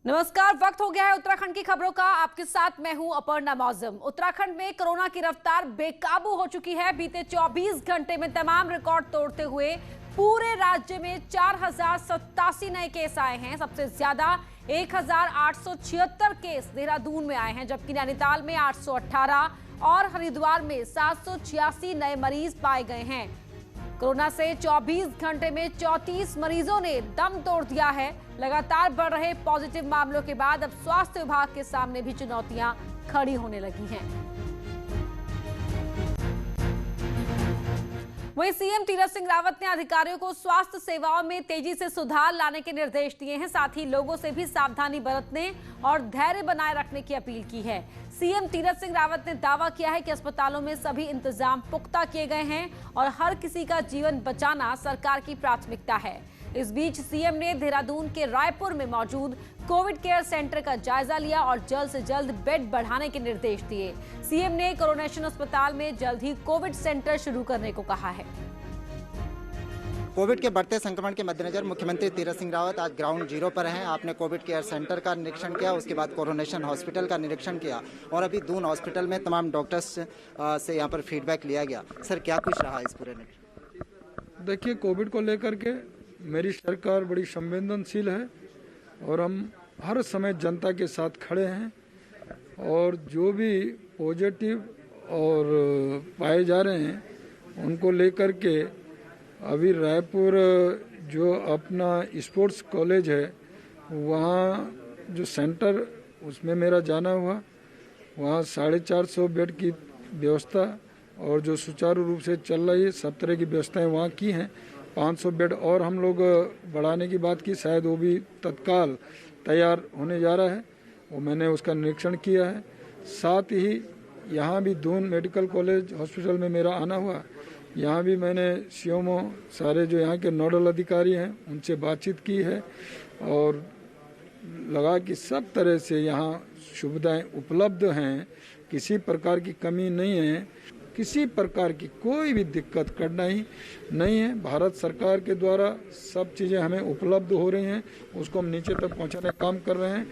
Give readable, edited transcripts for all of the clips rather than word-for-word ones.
नमस्कार, वक्त हो गया है उत्तराखंड की खबरों का। आपके साथ मैं हूं अपर्णा मौजम। उत्तराखंड में कोरोना की रफ्तार बेकाबू हो चुकी है। बीते 24 घंटे में तमाम रिकॉर्ड तोड़ते हुए पूरे राज्य में 4087 नए केस आए हैं। सबसे ज्यादा 1876 केस देहरादून में आए हैं, जबकि नैनीताल में 818 और हरिद्वार में 786 नए मरीज पाए गए हैं। कोरोना से 24 घंटे में 34 मरीजों ने दम तोड़ दिया है। लगातार बढ़ रहे पॉजिटिव मामलों के बाद अब स्वास्थ्य विभाग के सामने भी चुनौतियां खड़ी होने लगी हैं। वहीं सीएम तीरथ सिंह रावत ने अधिकारियों को स्वास्थ्य सेवाओं में तेजी से सुधार लाने के निर्देश दिए हैं। साथ ही लोगों से भी सावधानी बरतने और धैर्य बनाए रखने की अपील की है। सीएम तीरथ सिंह रावत ने दावा किया है कि अस्पतालों में सभी इंतजाम पुख्ता किए गए हैं और हर किसी का जीवन बचाना सरकार की प्राथमिकता है। इस बीच सीएम ने देहरादून के रायपुर में मौजूद कोविड केयर सेंटर का जायजा लिया और जल्द से जल्द बेड बढ़ाने के निर्देश दिए। सीएम ने कोरोनेशन अस्पताल में जल्द ही कोविड सेंटर शुरू करने को कहा है। कोविड के बढ़ते संक्रमण के मद्देनजर मुख्यमंत्री तीरथ सिंह रावत आज ग्राउंड जीरो पर हैं। आपने कोविड केयर सेंटर का निरीक्षण किया, उसके बाद कोरोनेशन हॉस्पिटल का निरीक्षण किया और अभी दून हॉस्पिटल में तमाम डॉक्टर्स से यहाँ पर फीडबैक लिया गया। सर, क्या कुछ रहा इस पूरे निरीक्षण? देखिए, कोविड को लेकर के मेरी सरकार बड़ी संवेदनशील है और हम हर समय जनता के साथ खड़े हैं और जो भी पॉजिटिव और पाए जा रहे हैं उनको लेकर के अभी रायपुर जो अपना स्पोर्ट्स कॉलेज है वहाँ जो सेंटर उसमें मेरा जाना हुआ, वहाँ 450 बेड की व्यवस्था और जो सुचारू रूप से चल रही है सब तरह की व्यवस्थाएं वहाँ की हैं। 500 बेड और हम लोग बढ़ाने की बात की, शायद वो भी तत्काल तैयार होने जा रहा है, वो मैंने उसका निरीक्षण किया है। साथ ही यहाँ भी दून मेडिकल कॉलेज हॉस्पिटल में मेरा आना हुआ, यहाँ भी मैंने सीएमओ सारे जो यहाँ के नोडल अधिकारी हैं उनसे बातचीत की है और लगा कि सब तरह से यहाँ सुविधाएं उपलब्ध हैं, किसी प्रकार की कमी नहीं है, किसी प्रकार की कोई भी दिक्कत कठिनाई नहीं है। भारत सरकार के द्वारा सब चीज़ें हमें उपलब्ध हो रही हैं, उसको हम नीचे तक पहुंचाने का काम कर रहे हैं।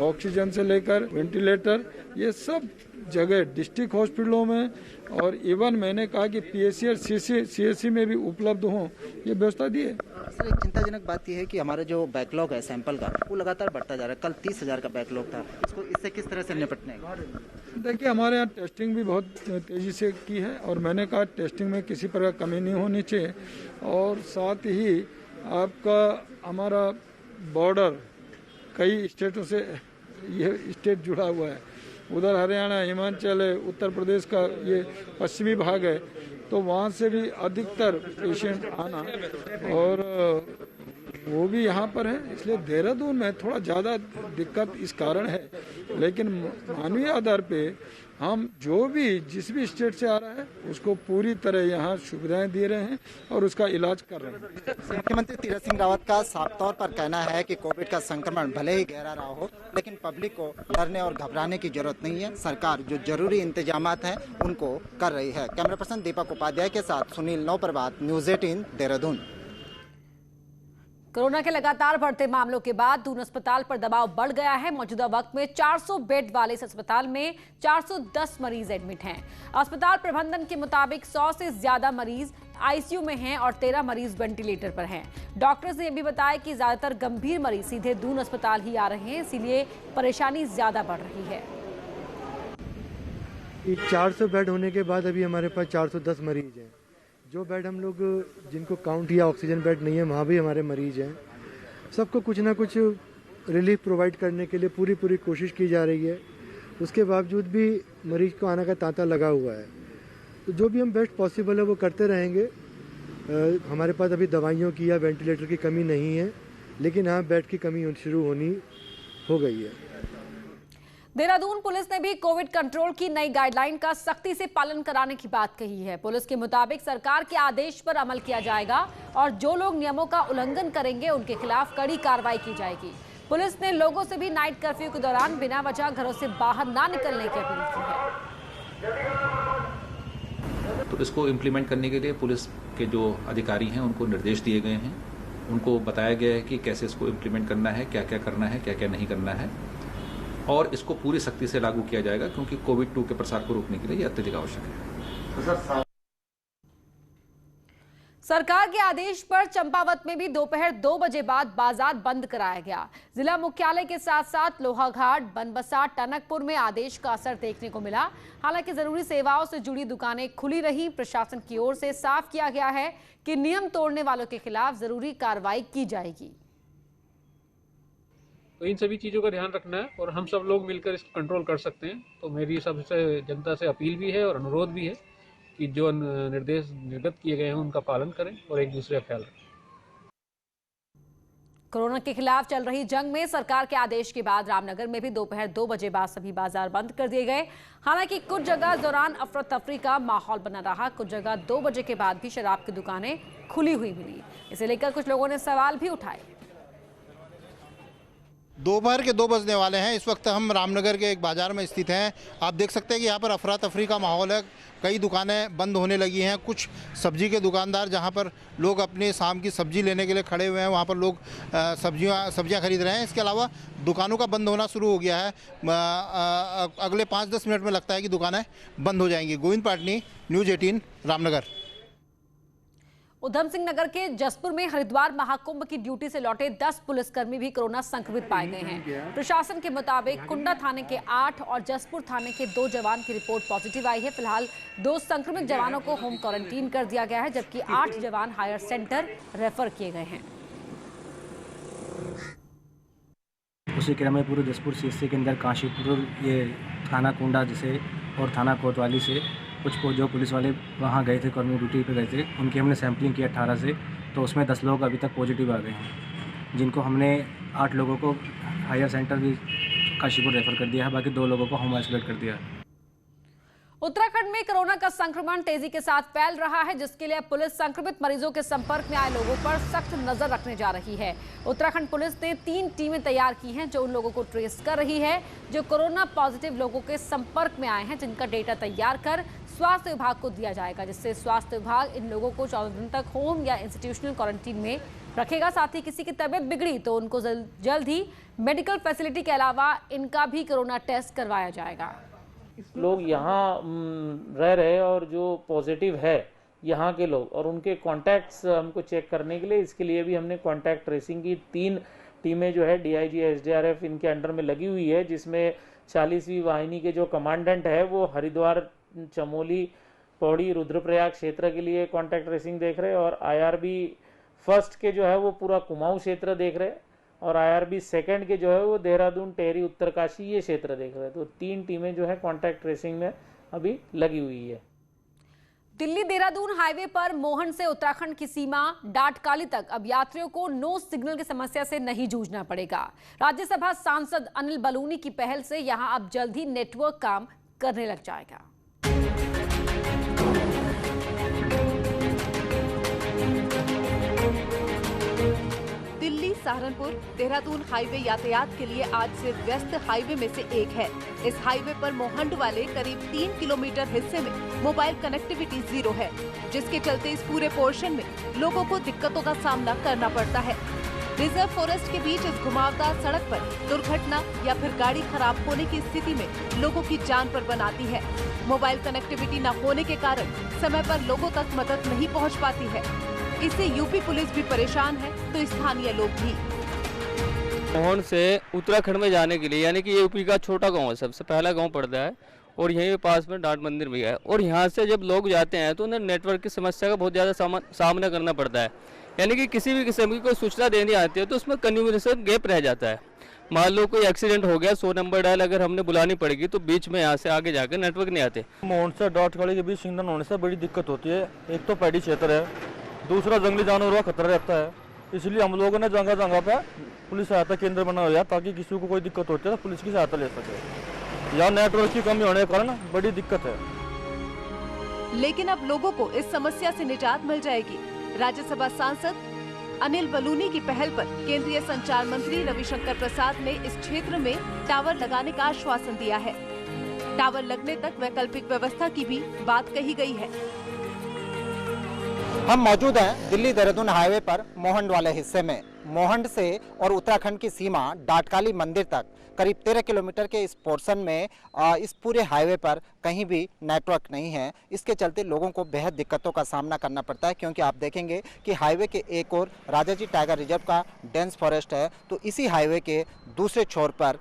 ऑक्सीजन से लेकर वेंटिलेटर ये सब जगह डिस्ट्रिक्ट हॉस्पिटलों में और इवन मैंने कहा कि पीएससी और सीएससी में भी उपलब्ध हों, ये व्यवस्था दी है। सर, एक चिंताजनक बात यह है कि हमारा जो बैकलॉग है सैंपल का वो लगातार बढ़ता जा रहा है। कल 30,000 का बैकलॉग था, इससे किस तरह से निपटने का? देखिए, हमारे यहाँ टेस्टिंग भी बहुत तेज़ी से की है और मैंने कहा टेस्टिंग में किसी प्रकार कमी नहीं होनी चाहिए और साथ ही आपका हमारा बॉर्डर कई स्टेटों से ये स्टेट जुड़ा हुआ है, उधर हरियाणा, हिमाचल है, उत्तर प्रदेश का ये पश्चिमी भाग है, तो वहाँ से भी अधिकतर पेशेंट आना और वो भी यहाँ पर है, इसलिए देहरादून में थोड़ा ज़्यादा दिक्कत इस कारण है। लेकिन मानवीय आधार पे हम जो भी जिस भी स्टेट से आ रहा है उसको पूरी तरह यहाँ सुविधाएं दे रहे हैं और उसका इलाज कर रहे हैं। मुख्यमंत्री तीरथ सिंह रावत का साफ तौर पर कहना है कि कोविड का संक्रमण भले ही गहरा रहा हो, लेकिन पब्लिक को डरने और घबराने की जरूरत नहीं है। सरकार जो जरूरी इंतजामात हैं उनको कर रही है। कैमरा पर्सन दीपक उपाध्याय के साथ सुनील नौप्रभात, न्यूज़ 18 देहरादून। कोरोना के लगातार बढ़ते मामलों के बाद दून अस्पताल पर दबाव बढ़ गया है। मौजूदा वक्त में 400 बेड वाले इस अस्पताल में 410 मरीज एडमिट हैं। अस्पताल प्रबंधन के मुताबिक 100 से ज्यादा मरीज आईसीयू में हैं और 13 मरीज वेंटिलेटर पर हैं। डॉक्टर्स ने यह भी बताया कि ज्यादातर गंभीर मरीज सीधे दून अस्पताल ही आ रहे हैं, इसीलिए परेशानी ज्यादा बढ़ रही है। 400 बेड होने के बाद अभी हमारे पास 410 मरीज हैं। जो बेड हम लोग जिनको काउंट या ऑक्सीजन बेड नहीं है वहाँ भी हमारे मरीज हैं। सबको कुछ ना कुछ रिलीफ प्रोवाइड करने के लिए पूरी कोशिश की जा रही है। उसके बावजूद भी मरीज को आने का तांता लगा हुआ है, तो जो भी हम बेस्ट पॉसिबल है वो करते रहेंगे। हमारे पास अभी दवाइयों की या वेंटिलेटर की कमी नहीं है, लेकिन हाँ बेड की कमी शुरू हो गई है। देहरादून पुलिस ने भी कोविड कंट्रोल की नई गाइडलाइन का सख्ती से पालन कराने की बात कही है। पुलिस के मुताबिक सरकार के आदेश पर अमल किया जाएगा और जो लोग नियमों का उल्लंघन करेंगे उनके खिलाफ कड़ी कार्रवाई की जाएगी। पुलिस ने लोगों से भी नाइट कर्फ्यू के दौरान बिना वजह घरों से बाहर ना निकलने की अपील की है। तो इसको इम्प्लीमेंट करने के लिए पुलिस के जो अधिकारी हैं उनको निर्देश दिए गए हैं उनको बताया गया है कि कैसे इसको इम्प्लीमेंट करना है, क्या क्या करना है, क्या क्या नहीं करना है, और इसको पूरी सख्ती से लागू किया जाएगा क्योंकि कोविड-2 के प्रसार को रोकने के लिए ये अत्यधिक आवश्यक है। सरकार के आदेश पर चंपावत में भी दोपहर 2 बजे बाद बाजार बंद कराया गया। जिला मुख्यालय के साथ साथ लोहाघाट, बनबसा, टनकपुर में आदेश का असर देखने को मिला। हालांकि जरूरी सेवाओं से जुड़ी दुकानें खुली रहीं। प्रशासन की ओर से साफ किया गया है कि नियम तोड़ने वालों के खिलाफ जरूरी कार्रवाई की जाएगी। तो इन सभी चीज़ों का ध्यान रखना है और हम सब लोग मिलकर इसको कंट्रोल कर सकते हैं। तो मेरी सबसे जनता से अपील भी है और अनुरोध भी है कि जो निर्देश निर्गत किए गए हैं उनका पालन करें और एक दूसरे का ख्याल रखें। कोरोना के खिलाफ चल रही जंग में सरकार के आदेश के बाद रामनगर में भी दोपहर 2 बजे बाद सभी बाजार बंद कर दिए गए। हालांकि कुछ जगह दौरान अफरा तफरी का माहौल बना रहा। कुछ जगह 2 बजे के बाद भी शराब की दुकानें खुली हुई मिली। इसे लेकर कुछ लोगों ने सवाल भी उठाए। दोपहर के 2 बजने वाले हैं। इस वक्त हम रामनगर के एक बाजार में स्थित हैं। आप देख सकते हैं कि यहाँ पर अफरा तफरी का माहौल है। कई दुकानें बंद होने लगी हैं। कुछ सब्जी के दुकानदार जहाँ पर लोग अपने शाम की सब्जी लेने के लिए खड़े हुए हैं, वहाँ पर लोग सब्जियाँ खरीद रहे हैं। इसके अलावा दुकानों का बंद होना शुरू हो गया है। अगले 5-10 मिनट में लगता है कि दुकानें बंद हो जाएंगी। गोविंद पाटनी, न्यूज़ 18, रामनगर। उधम सिंह नगर के जसपुर में हरिद्वार महाकुंभ की ड्यूटी से लौटे 10 पुलिसकर्मी भी कोरोना संक्रमित पाए गए हैं। प्रशासन के मुताबिक कुंडा थाने के 8 और जसपुर थाने के 2 जवान की रिपोर्ट पॉजिटिव आई है। फिलहाल 2 संक्रमित जवानों को होम क्वारंटीन कर दिया गया है, जबकि 8 जवान हायर सेंटर रेफर किए गए हैं। उसी क्रम में पूरे जसपुर सीएससी के अंदर काशीपुर, ये थाना कुंडा जिसे और थाना कोतवाली से कुछ जो पुलिस वाले वहाँ गए थे, कर्मी ड्यूटी पे गए थे, उनकी हमने सैंपलिंग की 18 से। तो उसमें 10 लोग अभी तक पॉजिटिव आ गए हैं, जिनको हमने 8 लोगों को हायर सेंटर भी काशीपुर रेफर कर दिया है, बाकी 2 लोगों को होम आइसोलेट कर दिया है। उत्तराखंड में कोरोना का संक्रमण तेजी के साथ फैल रहा है, जिसके लिए पुलिस संक्रमित मरीजों के संपर्क में आए लोगों पर सख्त नजर रखने जा रही है। उत्तराखंड पुलिस ने 3 टीमें तैयार की हैं जो उन लोगों को ट्रेस कर रही है जो कोरोना पॉजिटिव लोगों के संपर्क में आए हैं, जिनका डेटा तैयार कर स्वास्थ्य विभाग को दिया जाएगा, जिससे स्वास्थ्य विभाग इन लोगों को 14 दिन तक होम या इंस्टीट्यूशनल क्वारंटीन में रखेगा। साथ ही किसी की तबीयत बिगड़ी तो उनको जल्द ही मेडिकल फैसिलिटी के अलावा इनका भी कोरोना टेस्ट करवाया जाएगा। लोग यहाँ रह रहे और जो पॉजिटिव है यहाँ के लोग और उनके कॉन्टैक्ट्स हमको चेक करने के लिए, इसके लिए भी हमने कॉन्टैक्ट ट्रेसिंग की 3 टीमें जो है डीआईजी, एसडीआरएफ इनके अंडर में लगी हुई है, जिसमें 40वीं वाहिनी के जो कमांडेंट है वो हरिद्वार, चमोली, पौड़ी, रुद्रप्रयाग क्षेत्र के लिए कॉन्टैक्ट ट्रेसिंग देख रहे हैं और आईआरबी फर्स्ट के जो है वो पूरा कुमाऊं क्षेत्र देख रहे हैं और आईआरबी सेकंड के जो है वो देहरादून, टेहरी, उत्तरकाशी ये क्षेत्र देख रहे हैं। तो 3 टीमें जो है कॉन्टैक्ट ट्रेसिंग में अभी लगी हुई है। दिल्ली देहरादून हाईवे पर मोहन से उत्तराखंड की सीमा डाटकाली तक अब यात्रियों को नो सिग्नल की समस्या से नहीं जूझना पड़ेगा। राज्यसभा सांसद अनिल बलूनी की पहल से यहां अब जल्द ही नेटवर्क काम करने लग जाएगा। दिल्ली सहारनपुर देहरादून हाईवे यातायात के लिए आज से व्यस्त हाईवे में से एक है। इस हाईवे पर मोहंड वाले करीब 3 किलोमीटर हिस्से में मोबाइल कनेक्टिविटी 0 है, जिसके चलते इस पूरे पोर्शन में लोगों को दिक्कतों का सामना करना पड़ता है। रिजर्व फॉरेस्ट के बीच इस घुमावदार सड़क पर दुर्घटना या फिर गाड़ी खराब होने की स्थिति में लोगों की जान पर बन आती है। मोबाइल कनेक्टिविटी न होने के कारण समय पर लोगों तक मदद नहीं पहुंच पाती है। इससे यूपी पुलिस भी परेशान है तो स्थानीय लोग भी। मोहन से उत्तराखंड में जाने के लिए, यानी कि ये यूपी का छोटा गांव है, सबसे पहला गांव पड़ता है और यहीं पास में डाट मंदिर भी है। और यहाँ से जब लोग जाते हैं तो उन्हें नेटवर्क की समस्या का बहुत ज़्यादा सामना करना पड़ता है। यानी कि किसी भी किस्म की कोई सूचना देनी आती है तो उसमें कम्युनिकेशन गैप रह जाता है। मान लो कोई एक्सीडेंट हो गया, 100 नंबर डायल अगर हमने बुलानी पड़ेगी तो बीच में यहाँ से आगे जाकर नेटवर्क नहीं आते। मोहन से डाटकाली के बीच सिग्नल होने से बड़ी दिक्कत होती है। एक तो पैडी क्षेत्र है, दूसरा जंगली जानवरों का खतरा रहता है। इसलिए हम लोगों ने जगह जगह पे पुलिस सहायता केंद्र बना हुआ है ताकि किसी को कोई दिक्कत होती है तो पुलिस की सहायता ले सके। यहाँ नेटवर्क की कमी होने के कारण बड़ी दिक्कत है। लेकिन अब लोगों को इस समस्या से निजात मिल जाएगी। राज्यसभा सांसद अनिल बलूनी की पहल पर केंद्रीय संचार मंत्री रविशंकर प्रसाद ने इस क्षेत्र में टावर लगाने का आश्वासन दिया है। टावर लगने तक वैकल्पिक व्यवस्था की भी बात कही गई है। हम मौजूद हैं दिल्ली देहरादून हाईवे पर मोहंड वाले हिस्से में। मोहंड से और उत्तराखंड की सीमा डाटकाली मंदिर तक करीब 13 किलोमीटर के इस पोर्शन में इस पूरे हाईवे पर कहीं भी नेटवर्क नहीं है। इसके चलते लोगों को बेहद दिक्कतों का सामना करना पड़ता है, क्योंकि आप देखेंगे कि हाईवे के एक और राजाजी टाइगर रिजर्व का डेंस फॉरेस्ट है, तो इसी हाईवे के दूसरे छोर पर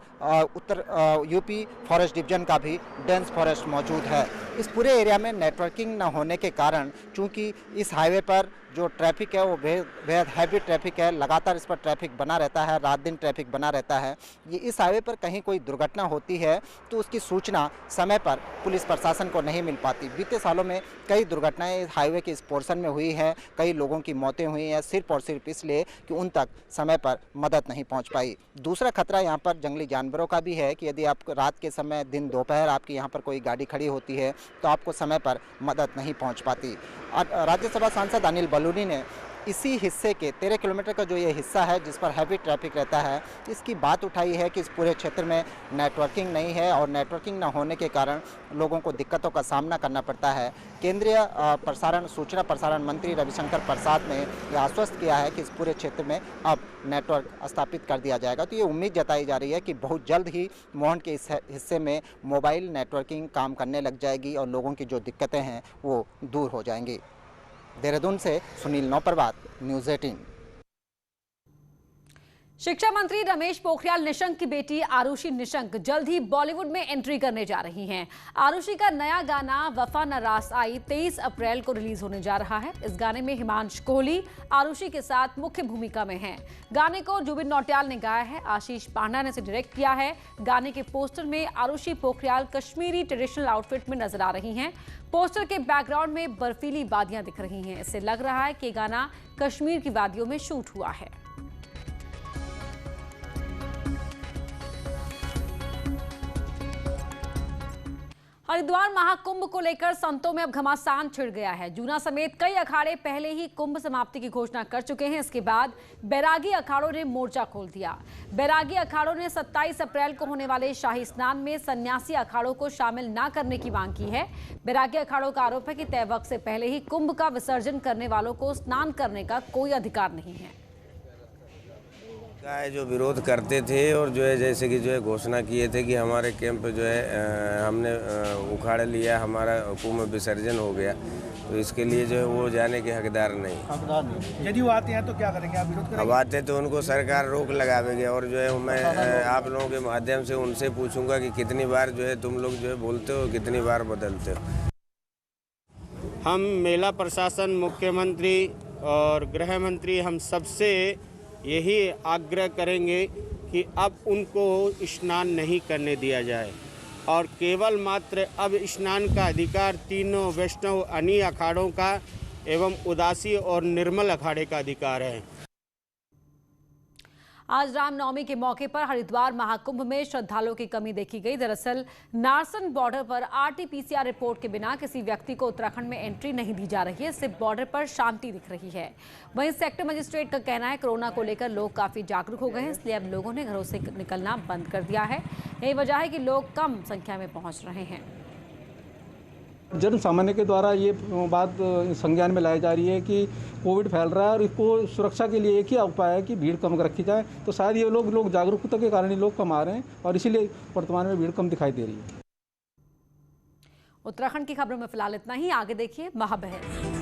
उत्तर यूपी फॉरेस्ट डिवीजन का भी डेंस फॉरेस्ट मौजूद है। इस पूरे एरिया में नेटवर्किंग न होने के कारण, चूँकि इस हाईवे पर जो ट्रैफिक है वो बेहद हैवी ट्रैफिक है, लगातार इस पर ट्रैफिक बना रहता है, रात दिन ट्रैफिक बना रहता है। ये इस हाईवे पर कहीं कोई दुर्घटना होती है तो उसकी सूचना समय पर पुलिस प्रशासन को नहीं मिल पाती। बीते सालों में कई दुर्घटनाएं इस हाईवे के इस पोर्शन में हुई हैं, कई लोगों की मौतें हुई हैं, सिर्फ और सिर्फ इसलिए कि उन तक समय पर मदद नहीं पहुंच पाई। दूसरा खतरा यहाँ पर जंगली जानवरों का भी है कि यदि आप रात के समय, दिन दोपहर आपकी यहाँ पर कोई गाड़ी खड़ी होती है तो आपको समय पर मदद नहीं पहुँच पाती। राज्यसभा सांसद अनिल बलूनी ने इसी हिस्से के 13 किलोमीटर का जो ये हिस्सा है जिस पर हैवी ट्रैफिक रहता है, इसकी बात उठाई है कि इस पूरे क्षेत्र में नेटवर्किंग नहीं है और नेटवर्किंग न होने के कारण लोगों को दिक्कतों का सामना करना पड़ता है। केंद्रीय सूचना प्रसारण मंत्री रविशंकर प्रसाद ने यह आश्वस्त किया है कि इस पूरे क्षेत्र में अब नेटवर्क स्थापित कर दिया जाएगा। तो ये उम्मीद जताई जा रही है कि बहुत जल्द ही मोहन के इस हिस्से में मोबाइल नेटवर्किंग काम करने लग जाएगी और लोगों की जो दिक्कतें हैं वो दूर हो जाएंगी। देहरादून से सुनील नौपरवात, न्यूज़ 18। शिक्षा मंत्री रमेश पोखरियाल निशंक की बेटी आरुषि निशंक जल्द ही बॉलीवुड में एंट्री करने जा रही हैं। आरुषि का नया गाना वफा न रास आई 23 अप्रैल को रिलीज होने जा रहा है। इस गाने में हिमांश कोहली आरुषि के साथ मुख्य भूमिका में हैं। गाने को जुबिन नौटियाल ने गाया है, आशीष पांडा ने इसे डायरेक्ट किया है। गाने के पोस्टर में आरुषि पोखरियाल कश्मीरी ट्रेडिशनल आउटफिट में नजर आ रही हैं। पोस्टर के बैकग्राउंड में बर्फीली वादियां दिख रही हैं। इससे लग रहा है कि गाना कश्मीर की वादियों में शूट हुआ है। हरिद्वार महाकुंभ को लेकर संतों में अब घमासान छिड़ गया है। जूना समेत कई अखाड़े पहले ही कुंभ समाप्ति की घोषणा कर चुके हैं। इसके बाद बैरागी अखाड़ों ने मोर्चा खोल दिया। बैरागी अखाड़ों ने 27 अप्रैल को होने वाले शाही स्नान में सन्यासी अखाड़ों को शामिल न करने की मांग की है। बैरागी अखाड़ों का आरोप है कि तय वक्त से पहले ही कुंभ का विसर्जन करने वालों को स्नान करने का कोई अधिकार नहीं है। जो विरोध करते थे और जो है जैसे कि जो है घोषणा किए थे कि हमारे कैंप जो है हमने उखाड़ लिया, हमारा कुंभ विसर्जन हो गया, तो इसके लिए जो है वो जाने के हकदार नहीं। यदि वो आते हैं तो क्या करेंगे, आप विरोध करेंगे? अब आते तो उनको सरकार रोक लगावेगी और जो है मैं आप लोगों के माध्यम से उनसे पूछूंगा कि कितनी बार जो है तुम लोग जो है बोलते हो, कितनी बार बदलते हो। हम मेला प्रशासन, मुख्यमंत्री और गृह मंत्री, हम सबसे यही आग्रह करेंगे कि अब उनको स्नान नहीं करने दिया जाए और केवल मात्र अब स्नान का अधिकार तीनों वैष्णव अनी अखाड़ों का एवं उदासी और निर्मल अखाड़े का अधिकार है। आज रामनवमी के मौके पर हरिद्वार महाकुंभ में श्रद्धालुओं की कमी देखी गई। दरअसल नारसन बॉर्डर पर RT-PCR रिपोर्ट के बिना किसी व्यक्ति को उत्तराखंड में एंट्री नहीं दी जा रही है। इससे बॉर्डर पर शांति दिख रही है। वहीं सेक्टर मजिस्ट्रेट का कहना है कोरोना को लेकर लोग काफी जागरूक हो गए हैं, इसलिए अब लोगों ने घरों से निकलना बंद कर दिया है। यही वजह है कि लोग कम संख्या में पहुंच रहे हैं। जन सामान्य के द्वारा ये बात संज्ञान में लाई जा रही है कि कोविड फैल रहा है और इसको सुरक्षा के लिए एक ही उपाय है कि भीड़ कम रखी जाए। तो शायद ये लोग जागरूकता के कारण ही लोग कम आ रहे हैं और इसीलिए वर्तमान में भीड़ कम दिखाई दे रही है। उत्तराखंड की खबरों में फिलहाल इतना ही। आगे देखिए महाबहस।